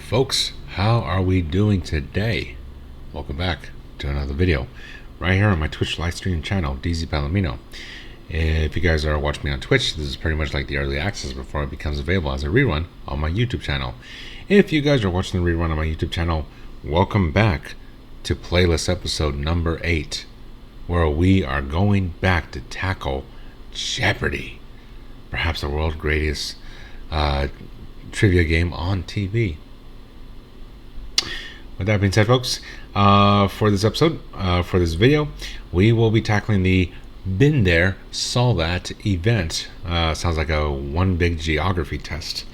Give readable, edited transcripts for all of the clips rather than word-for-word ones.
Folks, how are we doing today? Welcome back to another video right here on my Twitch live stream channel, DZPalomino. If you guys are watching me on Twitch, this is pretty much like the early access before it becomes available as a rerun on my YouTube channel. If you guys are watching the rerun on my YouTube channel, welcome back to playlist episode number 8, where we are going back to tackle Jeopardy, perhaps the world's greatest trivia game on TV. With that being said, folks, for this episode, for this video, we will be tackling the Been There, Saw That event. Sounds like a one big geography test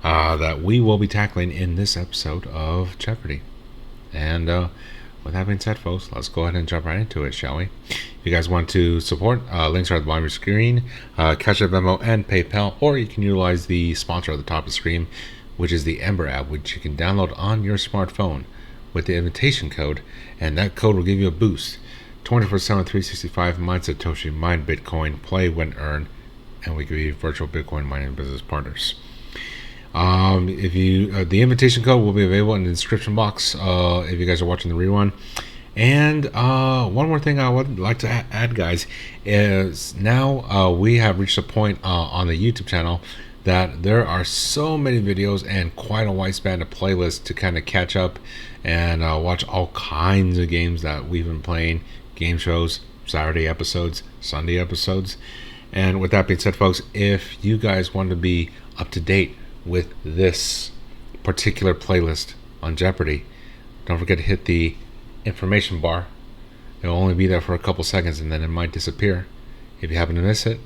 that we will be tackling in this episode of Jeopardy. And with that being said, folks, let's go ahead and jump right into it, shall we? If you guys want to support, links are at the bottom of your screen, Cash App, Venmo, and PayPal, or you can utilize the sponsor at the top of the screen, which is the Ember app, which you can download on your smartphone with the invitation code, and that code will give you a boost. 24/7, 365, mine Satoshi, mine Bitcoin, play, win, earn, and we give you virtual Bitcoin mining business partners. The invitation code will be available in the description box if you guys are watching the rerun. And one more thing I would like to add, guys, is now we have reached a point on the YouTube channel that there are so many videos and quite a wide span of playlists to kind of catch up and watch all kinds of games that we've been playing, game shows, Saturday episodes, Sunday episodes. And with that being said, folks, if you guys want to be up to date with this particular playlist on Jeopardy, don't forget to hit the information bar. It'll only be there for a couple seconds and then it might disappear. If you happen to miss it,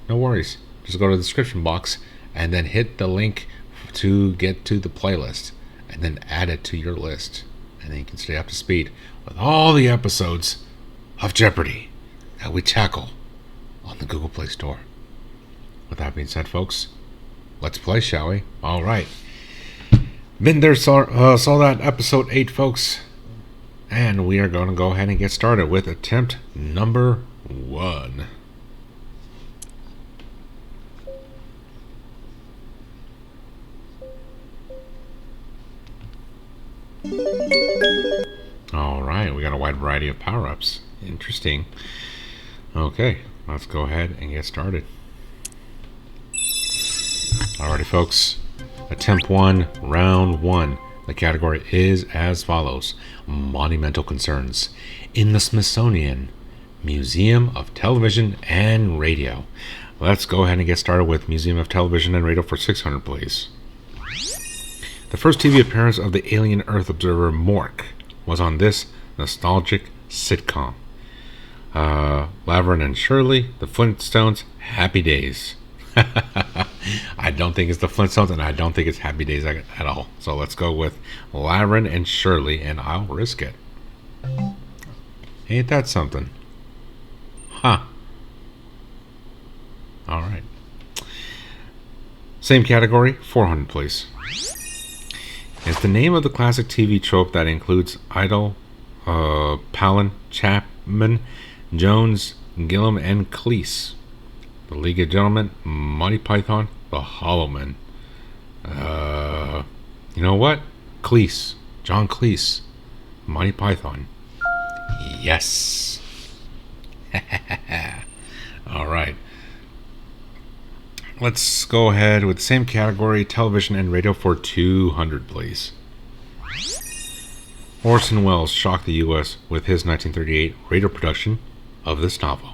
no worries. Just go to the description box and then hit the link to get to the playlist and then add it to your list. And then you can stay up to speed with all the episodes of Jeopardy that we tackle on the Google Play Store. With that being said, folks, let's play, shall we? All right. Been There, Saw That, episode 8, folks. And we are going to go ahead and get started with attempt number 1. All right, we got a wide variety of power-ups. Interesting. Okay, let's go ahead and get started. Alrighty, folks. Attempt 1, round 1. The category is as follows: monumental concerns in the Smithsonian Museum of Television and Radio. Let's go ahead and get started with Museum of Television and Radio for 600, please. The first TV appearance of the alien Earth observer Mork was on this nostalgic sitcom. Laverne and Shirley, The Flintstones, Happy Days. I don't think it's The Flintstones, and I don't think it's Happy Days at all. So let's go with Laverne and Shirley, and I'll risk it. Ain't that something? Huh. All right. Same category, 400, please. It's the name of the classic TV trope that includes Idol, Palin, Chapman, Jones, Gillum, and Cleese. The League of Gentlemen, Monty Python, The Hollow Men. You know what? Cleese. John Cleese. Monty Python. Yes. All right. Let's go ahead with the same category, television and radio, for 200, please. Orson Welles shocked the U.S. with his 1938 radio production of this novel.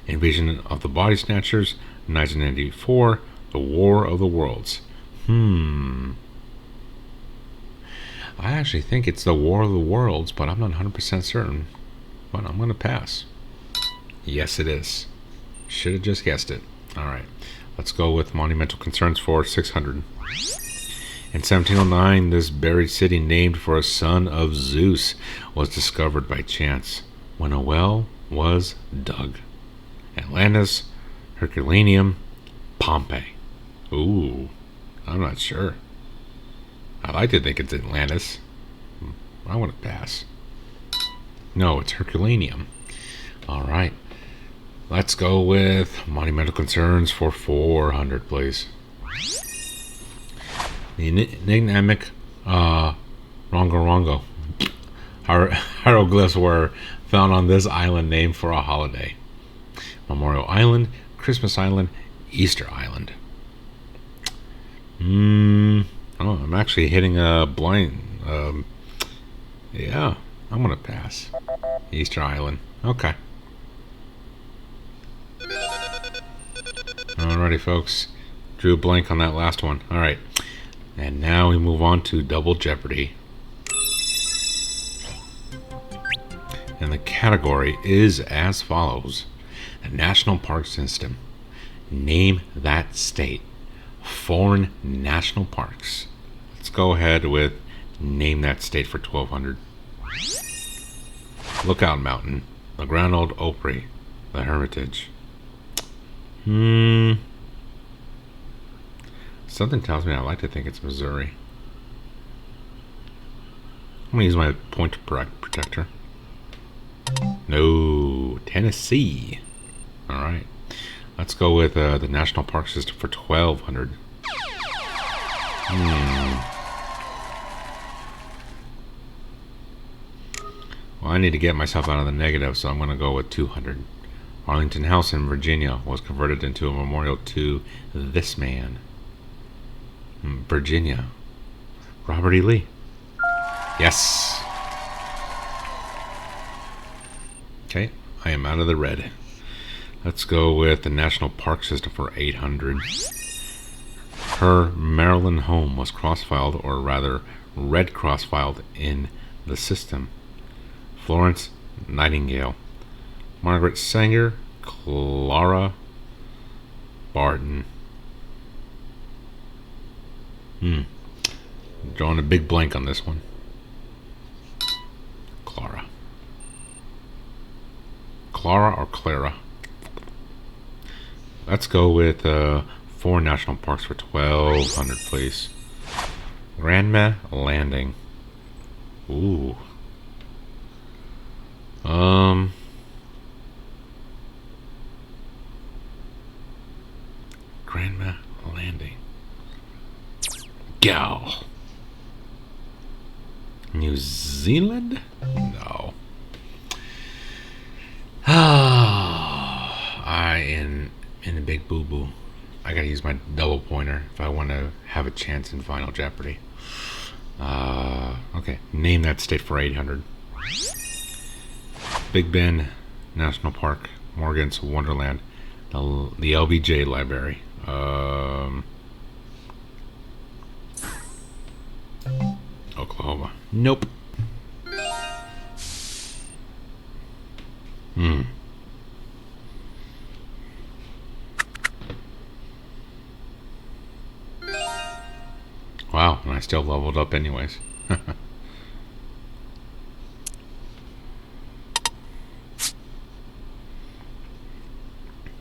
Invasion of the Body Snatchers, 1994, The War of the Worlds. I actually think it's The War of the Worlds, but I'm not 100% certain. But I'm going to pass. Yes, it is. Should have just guessed it. All right. Let's go with monumental concerns for 600. In 1709, this buried city named for a son of Zeus was discovered by chance when a well was dug. Atlantis, Herculaneum, Pompeii. Ooh, I'm not sure. I like to think it's Atlantis. I want to pass. No, it's Herculaneum. All right. Let's go with monumental concerns for 400, please. The enigmatic Uh, Rongo. Hieroglyphs were found on this island named for a holiday. Memorial Island, Christmas Island, Easter Island. Oh, I'm actually hitting a blind. Yeah, I'm gonna pass. Easter Island. Okay. Alrighty, folks. Drew a blank on that last one. Alright. And now we move on to Double Jeopardy. And the category is as follows: the National Park System. Name that state. Foreign national parks. Let's go ahead with name that state for 1200. Lookout Mountain, the Grand Ole Opry, the Hermitage. Something tells me I like to think it's Missouri. I'm gonna use my point protector. No, Tennessee. All right, let's go with the National Park System for 1200. Well, I need to get myself out of the negative, so I'm going to go with 200. Arlington House in Virginia was converted into a memorial to this man. Virginia. Robert E. Lee. Yes. Okay, I am out of the red. Let's go with the National Park System for 800. Her Maryland home was cross-filed, or rather, red cross-filed in the system. Florence Nightingale. Margaret Sanger. Clara Barton. Drawing a big blank on this one. Clara or Clara? Let's go with 4 national parks for 1200, please. Grandma Landing. Ooh. Grandma Landing. Go. New Zealand? No. I am in a big boo-boo. I gotta use my double pointer if I want to have a chance in Final Jeopardy. Okay, name that state for 800. Big Bend National Park, Morgan's Wonderland, the LBJ Library. Oklahoma. Nope. Wow, and I still leveled up anyways.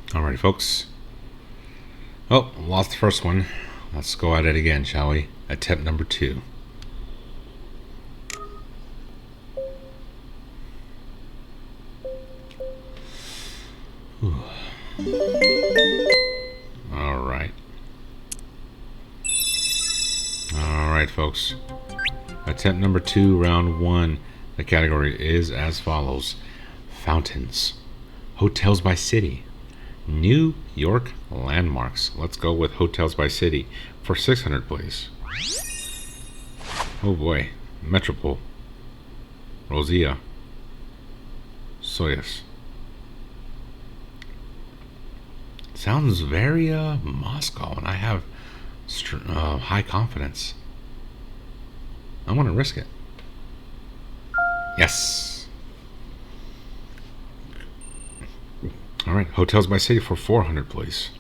Alrighty, folks. Oh, lost the first one. Let's go at it again, shall we? Attempt number 2. Alright. Alright, folks. Attempt number 2, round 1. The category is as follows: fountains, hotels by city, New York landmarks. Let's go with hotels by city for 600, please. Oh boy. Metropole, Rosia, Soyuz. Sounds very Moscow, and I have high confidence. I want to risk it. Yes. All right, hotels by city for 400, please.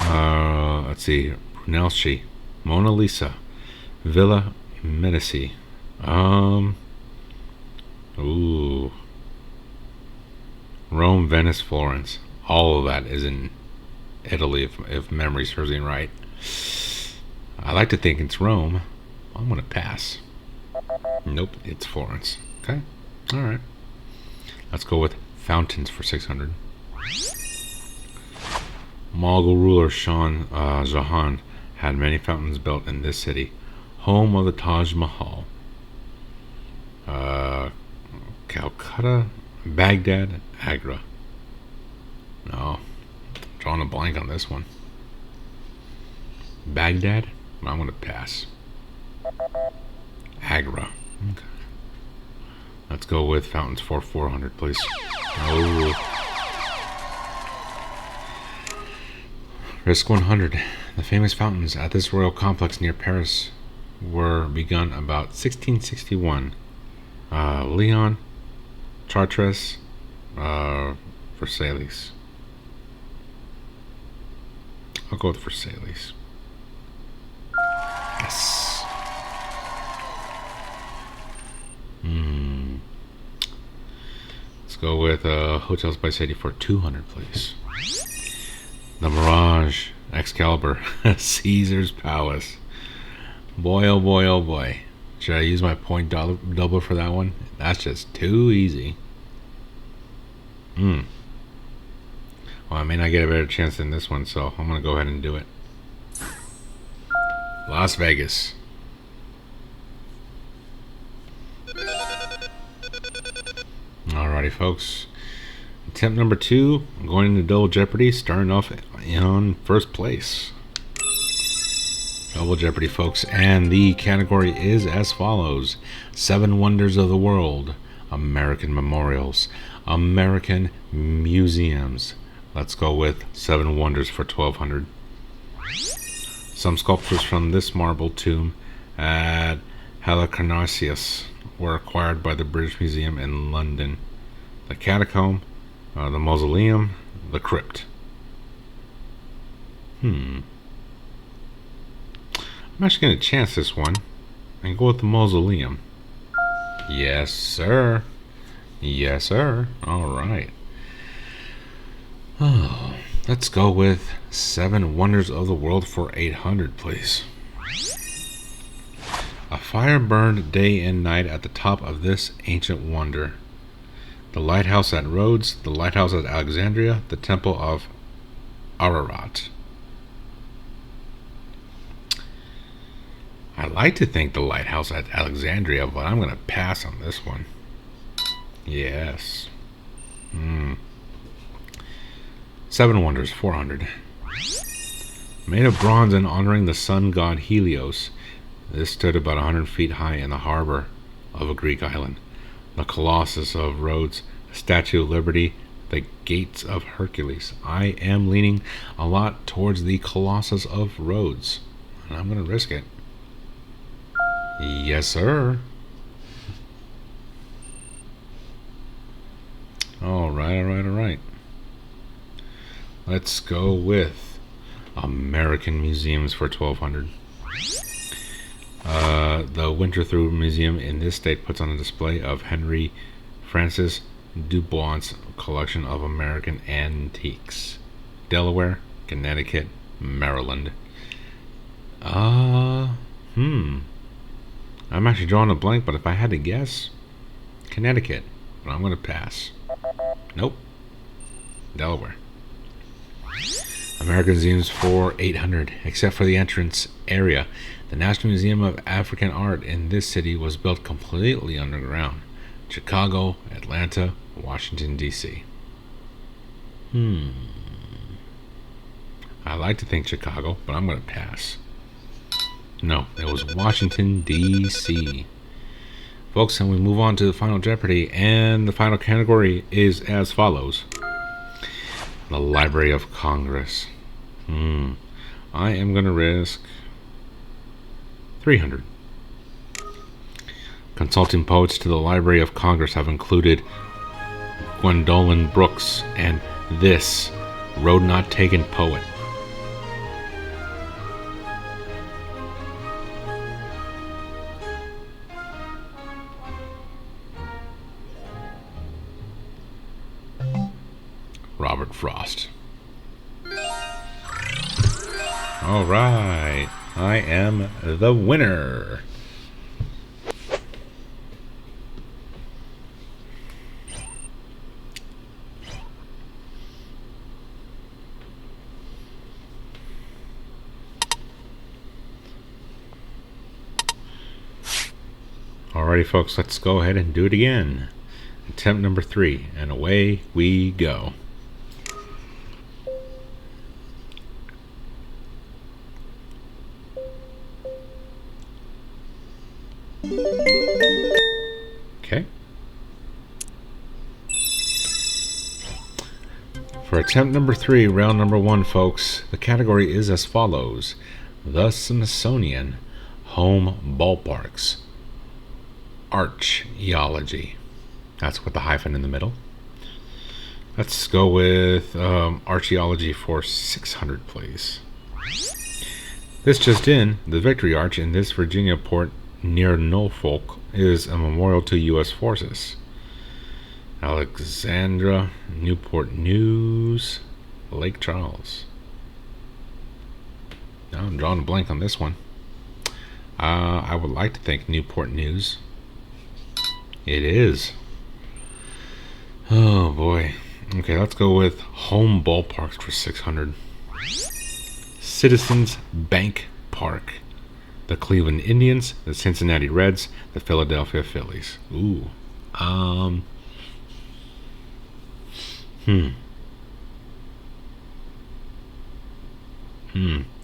Let's see. Brunelleschi, Mona Lisa, Villa Medici. Ooh. Rome, Venice, Florence. All of that is in Italy, if memory serves me right. I like to think it's Rome. I'm gonna pass. Nope, it's Florence. Okay, all right. Let's go with fountains for 600. Mughal ruler Shah Jahan had many fountains built in this city. home of the Taj Mahal. Calcutta, Baghdad, Agra. No, drawing a blank on this one. Baghdad? I'm going to pass. Agra. Okay. Let's go with fountains for 400, please. Oh. Risk 100. The famous fountains at this royal complex near Paris were begun about 1661. Leon, Chartres, Versailles. I'll go with Versailles. Yes. Let's go with Hotels by City for 200, please. The Mirage, Excalibur, Caesar's Palace. Boy, oh boy, oh boy. Should I use my point double for that one? That's just too easy. Well, I may not get a better chance than this one, so I'm going to go ahead and do it. Las Vegas. Alrighty, folks. Attempt number 2. I'm going into Double Jeopardy, starting off in first place. Double Jeopardy, folks, and the category is as follows: 7 Wonders of the World, American Memorials, American Museums. Let's go with 7 Wonders for 1200. Some sculptures from this marble tomb at Halicarnassus were acquired by the British Museum in London. The catacomb, the mausoleum, the crypt. I'm actually going to chance this one and go with the mausoleum. Yes, sir. Yes, sir. Alright. Oh, let's go with 7 Wonders of the World for 800, please. A fire burned day and night at the top of this ancient wonder. The lighthouse at Rhodes, the lighthouse at Alexandria, the temple of Ararat. I like to think the lighthouse at Alexandria, but I'm going to pass on this one. Yes. 7 Wonders, 400. Made of bronze and honoring the sun god Helios, this stood about 100 feet high in the harbor of a Greek island. The Colossus of Rhodes, the Statue of Liberty, the Gates of Hercules. I am leaning a lot towards the Colossus of Rhodes, and I'm going to risk it. Yes, sir. Alright. Let's go with American Museums for 1200. The Winterthur Museum in this state puts on a display of Henry Francis Dubois' collection of American antiques. Delaware, Connecticut, Maryland. I'm actually drawing a blank, but if I had to guess, Connecticut. But I'm going to pass. Nope. Delaware. American Museums for 800. Except for the entrance area, the National Museum of African Art in this city was built completely underground. Chicago, Atlanta, Washington, D.C. I like to think Chicago, but I'm going to pass. No, it was Washington, D.C. Folks, and we move on to the final Jeopardy, and the final category is as follows. The Library of Congress. I am going to risk 300. Consulting poets to the Library of Congress have included Gwendolyn Brooks and this Road Not Taken poet. Robert Frost. All right, I am the winner. Alrighty, folks, let's go ahead and do it again. Attempt number 3, and away we go. Okay. For attempt number 3, round number 1, folks, the category is as follows: the Smithsonian Home Ballparks. Archaeology. That's with the hyphen in the middle. Let's go with archaeology for 600, please. This just in, the Victory Arch in this Virginia port near Norfolk is a memorial to U.S. forces. Alexandra, Newport News, Lake Charles. Now I'm drawing a blank on this one. I would like to think Newport News. It is. Oh boy. Okay, let's go with home ballparks for 600. Citizens Bank Park. The Cleveland Indians, the Cincinnati Reds, the Philadelphia Phillies. Ooh.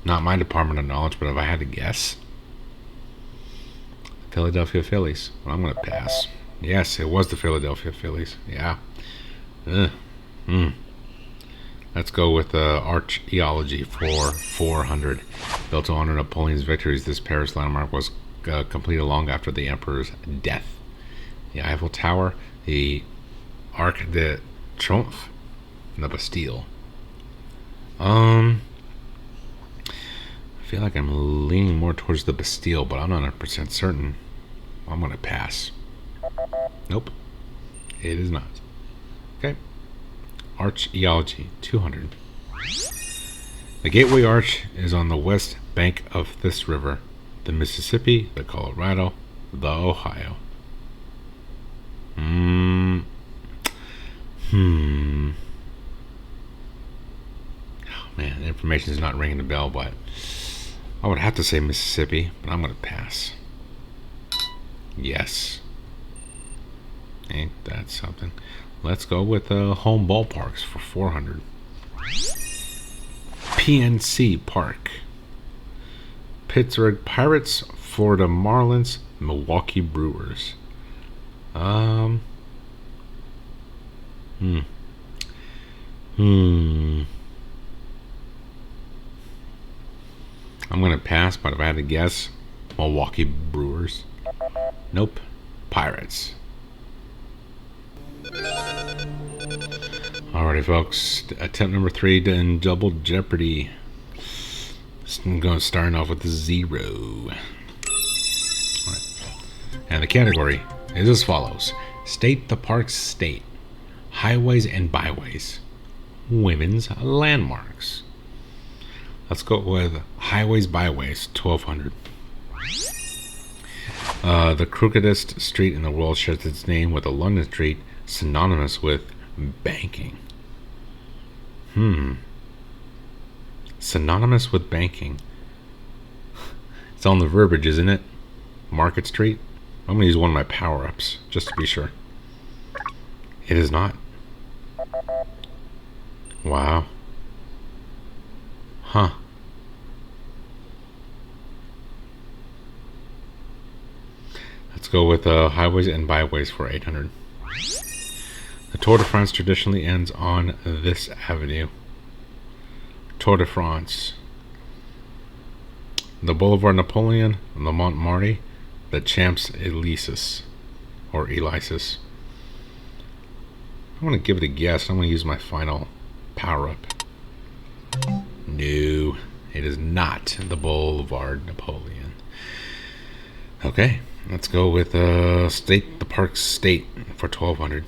Not my department of knowledge, but if I had to guess, Philadelphia Phillies. Well, I'm going to pass. Yes, it was the Philadelphia Phillies. Yeah. Let's go with archaeology for 400. Built to honor Napoleon's victories, this Paris landmark was completed long after the emperor's death. The Eiffel Tower, the Arc de Triomphe, and the Bastille. I feel like I'm leaning more towards the Bastille, but I'm not 100% certain. I'm going to pass. Nope. It is not. Okay. Archaeology, 200. The Gateway Arch is on the west bank of this river, the Mississippi, the Colorado, the Ohio. Oh man, the information is not ringing the bell, but I would have to say Mississippi, but I'm going to pass. Yes. Ain't that something? Let's go with home ballparks for 400. PNC Park. Pittsburgh Pirates, Florida Marlins, Milwaukee Brewers. I'm gonna pass, but if I had to guess, Milwaukee Brewers. Nope. Pirates. Alrighty, folks. Attempt number 3 in Double Jeopardy. I'm going to start off with the 0. Alright. And the category is as follows: State the Park's state, highways and byways, women's landmarks. Let's go with highways, byways, 1200. The crookedest street in the world shares its name with a London street synonymous with banking. Synonymous with banking. It's on the verbiage, isn't it? Market Street. I'm going to use one of my power-ups, just to be sure. It is not. Wow. Huh. Let's go with highways and byways for 800. The Tour de France traditionally ends on this avenue. Tour de France. The Boulevard Napoleon, the Montmartre, the Champs-Élysées, or Elysis. I'm going to give it a guess. I'm going to use my final power-up. No, it is not the Boulevard Napoleon. Okay, let's go with State the Park's state for 1200.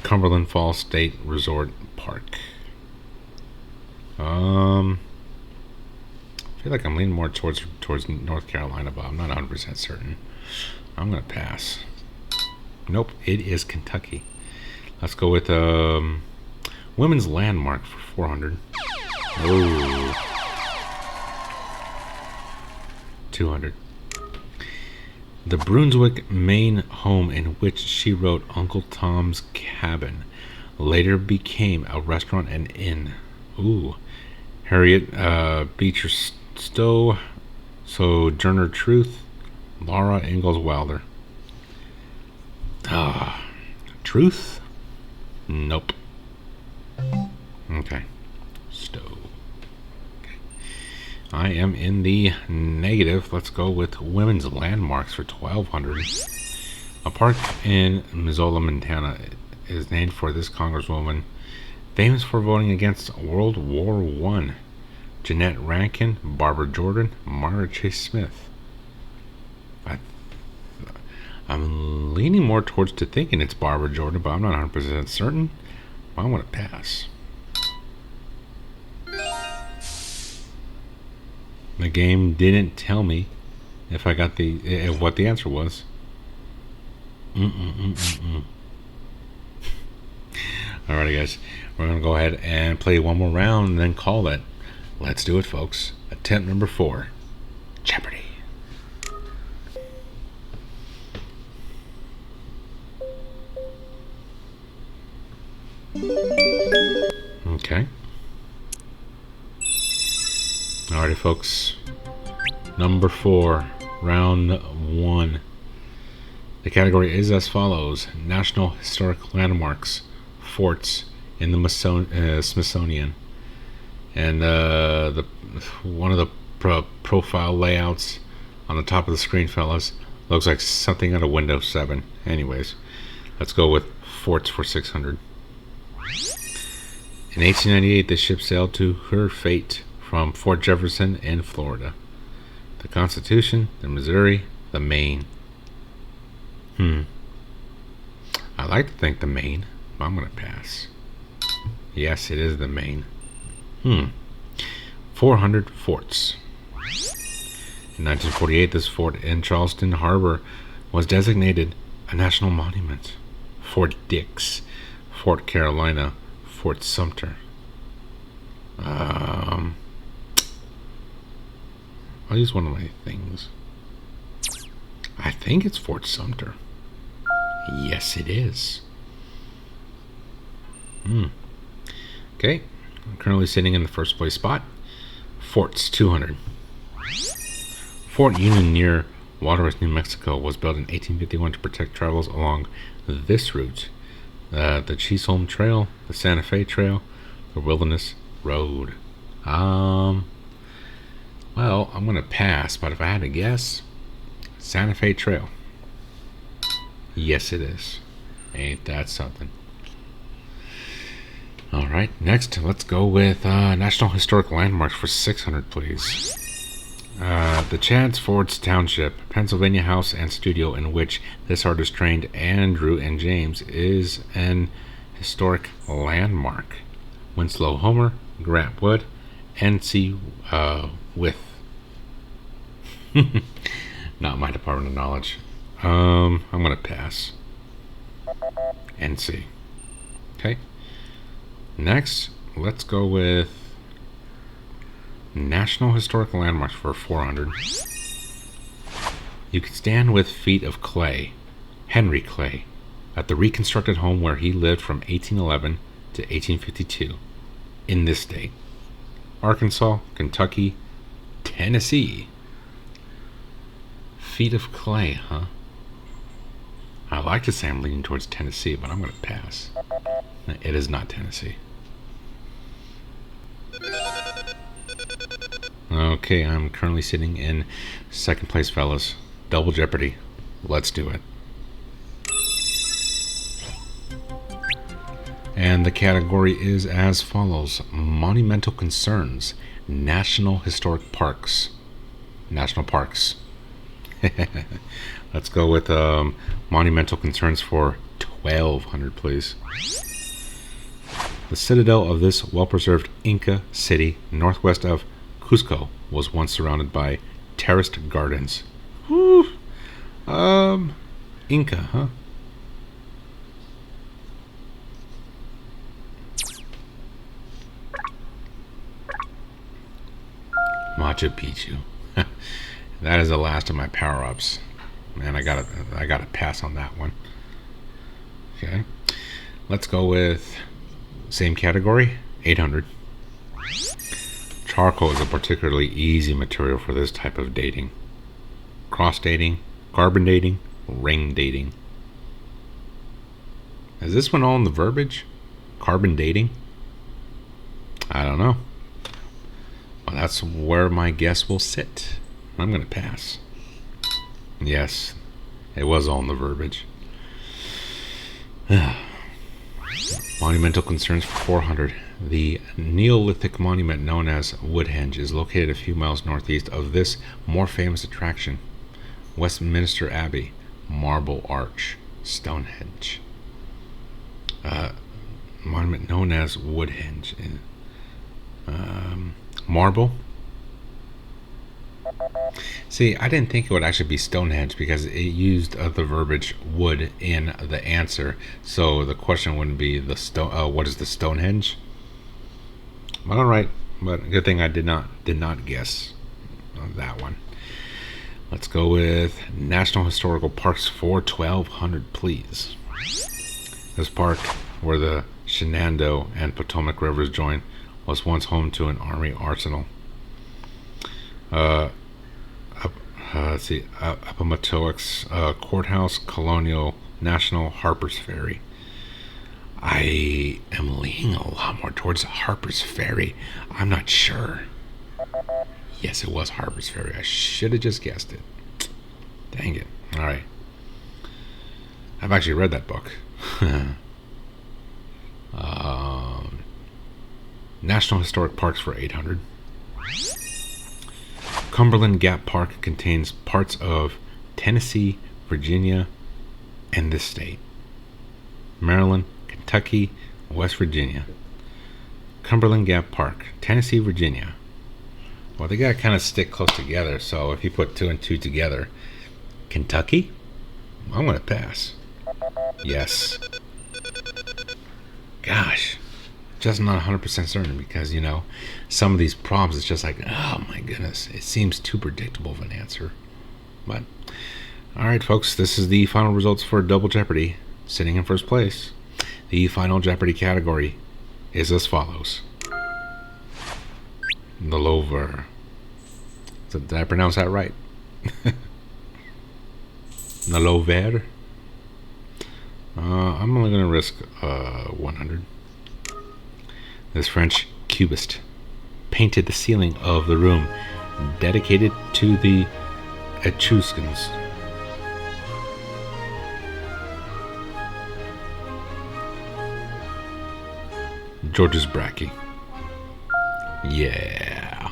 Cumberland Falls State Resort Park. I feel like I'm leaning more towards North Carolina, but I'm not 100% certain. I'm gonna pass. Nope, it is Kentucky. Let's go with women's landmark for 400. Oh, 200. The Brunswick, Maine home in which she wrote Uncle Tom's Cabin later became a restaurant and inn. Ooh. Harriet Beecher Stowe, Sojourner Truth, Laura Ingalls Wilder. Truth? Nope. Okay. Stowe. Okay. I am in the negative. Let's go with women's landmarks for 1200. A park in Missoula, Montana is named for this congresswoman, famous for voting against World War I. Jeanette Rankin, Barbara Jordan, Margaret Chase Smith. I'm leaning more towards to thinking it's Barbara Jordan, but I'm not 100% certain. I'm going to pass. The game didn't tell me if I got what the answer was. Alrighty, guys. We're going to go ahead and play one more round and then call it. Let's do it, folks. Attempt number 4. Jeopardy. Okay. Alrighty, folks. Number 4. Round 1. The category is as follows. National Historic Landmarks. Forts in the Smithsonian. And one of the profile layouts on the top of the screen, fellas, looks like something out of Windows 7. Anyways, let's go with forts for 600. In 1898, the ship sailed to her fate from Fort Jefferson in Florida. The Constitution, the Missouri, the Maine. I like to think the Maine, but I'm going to pass. Yes, it is the Maine. 400 forts. In 1948, this fort in Charleston Harbor was designated a national monument. Fort Dix, Fort Carolina, Fort Sumter. I'll use one of my things. I think it's Fort Sumter. Yes, it is. Okay. I'm currently sitting in the first place spot. Forts 200. Fort Union near Juarez, New Mexico was built in 1851 to protect travelers along this route. The Chisholm Trail, the Santa Fe Trail, the Wilderness Road. Well, I'm going to pass, but if I had to guess, Santa Fe Trail. Yes, it is. Ain't that something? Alright, next, let's go with National Historic Landmarks for 600, please. The Chadds Fords Township, Pennsylvania house and studio in which this artist trained Andrew and James is an historic landmark. Winslow Homer, Grant Wood, NC With. Not my department of knowledge. I'm going to pass. NC. Okay. Next, let's go with National Historic Landmarks for 400. You can stand with feet of Clay, Henry Clay, at the reconstructed home where he lived from 1811 to 1852 in this state. Arkansas, Kentucky, Tennessee. Feet of Clay, huh? I like to say I'm leaning towards Tennessee, but I'm going to pass. It is not Tennessee. Okay, I'm currently sitting in second place, fellas. Double Jeopardy. Let's do it. And the category is as follows. Monumental Concerns. National Historic Parks. National Parks. Let's go with Monumental Concerns for 1200, please. The citadel of this well-preserved Inca city, northwest of Cusco, was once surrounded by terraced gardens. Whew. Inca, huh? Machu Picchu. That is the last of my power-ups. Man, I gotta pass on that one. Okay, let's go with same category, 800. Charcoal is a particularly easy material for this type of dating. Cross dating, carbon dating, ring dating. Is this one all in the verbiage? Carbon dating? I don't know. Well, that's where my guess will sit. I'm going to pass. Yes, it was all in the verbiage. Monumental concerns for 400. The Neolithic monument known as Woodhenge is located a few miles northeast of this more famous attraction. Westminster Abbey, Marble Arch, Stonehenge. Monument known as Woodhenge. Marble. See, I didn't think it would actually be Stonehenge because it used the verbiage wood in the answer. So the question wouldn't be the what is the Stonehenge? But all right, but good thing I did not guess on that one. Let's go with National Historical Parks for 1200, please. This park, where the Shenandoah and Potomac rivers join, was once home to an army arsenal. Appomattox Courthouse, Colonial, National, Harper's Ferry. I am leaning a lot more towards Harper's Ferry. I'm not sure. Yes, it was Harper's Ferry. I should have just guessed it. Dang it. All right. I've actually read that book. National Historic Parks for 800. Cumberland Gap Park contains parts of Tennessee, Virginia, and this state. Maryland, Kentucky, West Virginia. Cumberland Gap Park, Tennessee, Virginia. Well, they gotta kind of stick close together, so if you put 2 and 2 together, Kentucky? I'm gonna pass. Yes. Gosh, just not 100% certain because, you know, some of these problems, it's just like, oh my goodness, it seems too predictable of an answer. But, alright folks, this is the final results for Double Jeopardy, sitting in first place. The final Jeopardy category is as follows. The Lover. Did I pronounce that right? The Lover. I'm only going to risk 100. This French cubist painted the ceiling of the room dedicated to the Etruscans. Georges Braque. Yeah.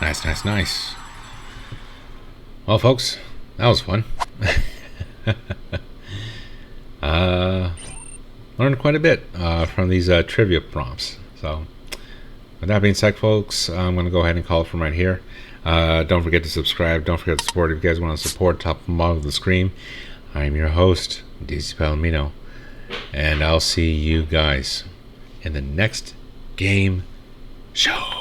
Nice, nice, nice. Well, folks, that was fun. Learned quite a bit from these trivia prompts. So, with that being said, folks, I'm going to go ahead and call it from right here. Don't forget to subscribe. Don't forget to support. If you guys want to support, top and bottom of the screen. I'm your host, DZPalomino, and I'll see you guys in the next game show.